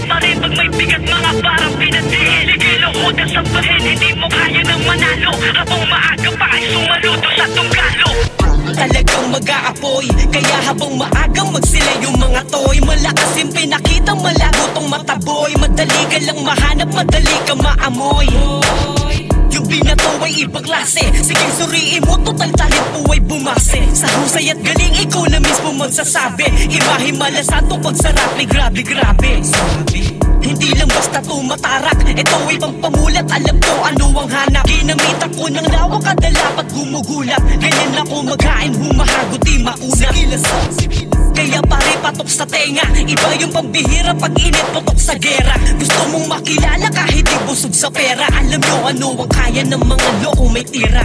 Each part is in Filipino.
pa rin pag may bigat mga parang pinatiil. Sige luhod at sambahin, hindi mo kaya nang manalo. Habang maaga pa ay sumaludo sa tunggalo. Talagang mag-aapoy, kaya habang maagang magsila yung mga toy. Malakas yung pinakitang malago tong mataboy. Madali ka lang mahanap, madali ka maamoy. Yung binato ay ibang klase. Sige suriin mo, total talent po ay bumase. Sa husay at galing, ikaw na mismo magsasabi. Himahimala sa itong pagsarap, ay grabe. Hindi lang basta tumatarak, ito ay pampamulat. Alam ko ano ang hanap. Ginamitan ko ng lawak kada lapat gumugulat. Ganyan ako maghain, humahagot, di mauna. Kaya pare patok sa tenga, iba yung pambihira pag init putok sa gera. Gusto mong makilala kahit di busog sa pera. Alam nyo ano ang kaya ng mga loko may tira.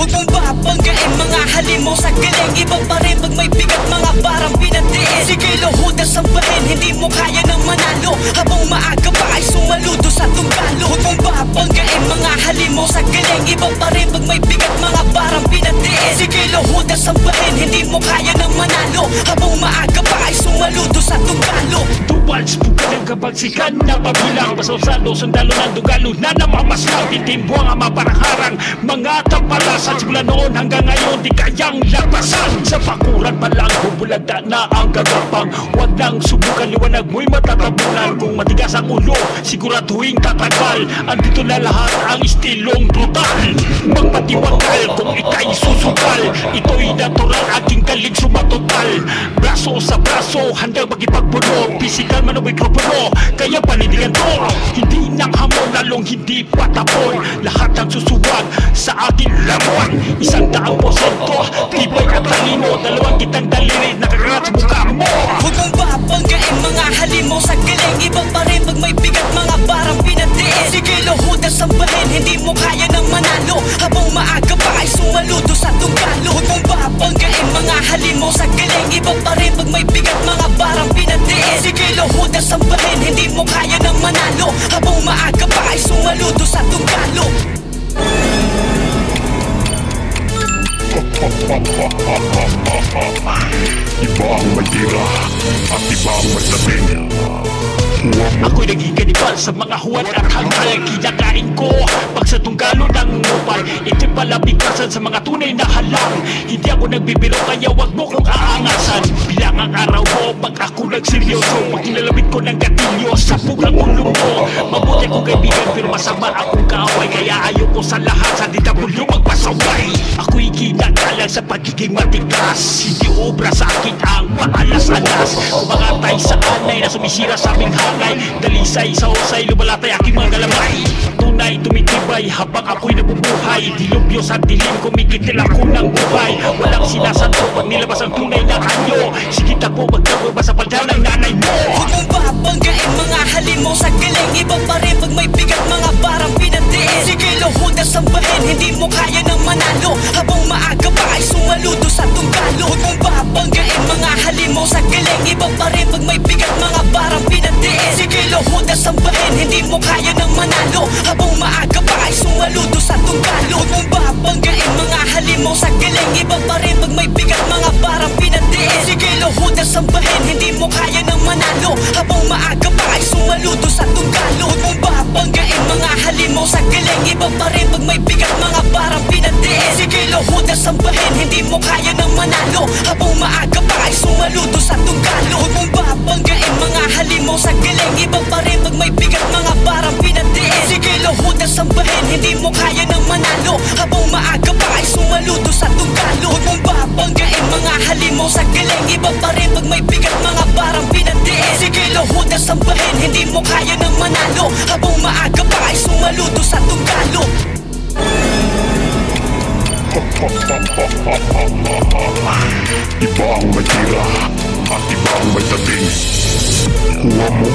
Huwag mong babanggain mga halimo sa galing. Iba pa rin pag may bigat mga barang pinatiis. Sige luhod at sambahin, hindi mo kaya nang manalo. Habang maaga pa ay sumaludo sa tunggalo. Huwag mong babanggain mga halimo sa galing. Iba pa rin pag may bigat mga barang pinatiis. Sige luhod at sambahin, hindi mo kaya nang manalo. Habang maaga pa ay sumaludo sa tunggalo. Tuwals buka ng kabagsikan na pabilang. Pasawsado, sundalo ng dugalo na namamaslang. Titimbo ang ama parang harang. Mga tapalasan simula noon hanggang ngayon di kayang labasan. Sa bakuran pa lang bubulagda na ang gagapang. Huwag nang subukan, liwanag mo'y matatabunan. Kung matigas ang ulo, siguraduhin tatagal. Andito na lahat ang estilong brutal. Magpatiwakal kung ika'y susukal. Ito'y natural, aking galing sumatotal. Braso sa braso, handang magipagpuno. Pisikal man o mikropono, kaya panindigan to. Hindi nang hamon, lalong hindi patapon. Lahat ang susuwag sa aking lamon. 100%, tibay at talino. Dalawang kitang daliri, nakakarat sa mukha mo. Huwag mong babanggain mga halimo sa galing. Iba pa rin pag may bigat mga barang pinatiis. Sige luhod at sambahin, hindi mo kaya nang manalo. Habang maaga pa ay sumaludo sa tunggalo. Huwag mong babanggain mga halimo sa galing. Iba pa rin pag may bigat mga barang pinatiis. Sige luhod at sambahin, hindi mo kaya nang manalo. Habang maaga pa ay sumaludo sa tunggalo. Iba ang may tira at iba ang may tabing. Ako'y nagiganibal sa mga huwad at hangal. Kinakain ko pag sa tunggalo ng mupal. Ito'y palabikasan sa mga tunay na halang. Hindi ako nagbibiro kaya wag mo kong aangasan. Bilang ang araw mo pag ako nagseryoso. Pag nilalabit ko ng gatilyo sa pugang ulo mo. Mabuti kong kaibigan pero masama akong kaaway. Kaya ayoko sa lahat sa DW magpasaway. Ako'y ginagalang sa pagiging matigas. Hindi obra sa akin ang maalas-alas. Kumangatay sa anay na sumisira sa aming hangay. Dalisay sa husay, lumalatay aking mga galamay. Tunay tumitibay habang ako'y nabubuhay. Dilubyo sa dilim, kumikitil ako ng buhay. Walang sinasanto pag nilabas ang tunay na anyo. Sige tapo, magkababa sa palda ng nanay mo. Huwag mong babanggain mga halimo sa galing. Iba pa rin pag may bigat mga barang pinatiis. Sige luhod at sambahin, hindi mo kaya nang manalo. Habang maaga pa ay sumaludo sa tunggalo. Huwag mong babanggain mga halimo sa galing. Iba pa rin pag may bigat mga barang pinatiis. Sige luhod at sambahin, hindi mo kaya nang manalo. Habang maaga pa ay sumaludo sa tunggalo. Huwag mong babanggain mga halimo sa galing. Iba pa rin pag may bigat mga barang pinatiis. Sige luhod at sambahin, hindi mo kaya nang manalo. Habang maaga pa ay sumaludo sa tunggalo. Huwag mong babanggain mga halimo sa galing. Iba pa rin pag may bigat mga barang pinatiis. Sige luhod at sambahin, hindi mo kaya nang manalo. Habang maaga pa ay sumaludo sa tunggalo. Huwag mong babanggain mga halimo sa galing. Iba pa rin pag may bigat mga barang pinatiis. Sige luhod at sambahin, hindi mo kaya nang manalo. Habang maaga pa ay sumaludo sa tunggalo. Huwag mong babanggain mga halimo sa galing. Iba pa rin pag may bigat mga barang pinatiis. Sige luhod at sambahin, hindi mo kaya nang manalo. Habang maaga pa ay sumaludo sa tunggalo. Iba ang may tira at iba ang may tabing. Kuha mo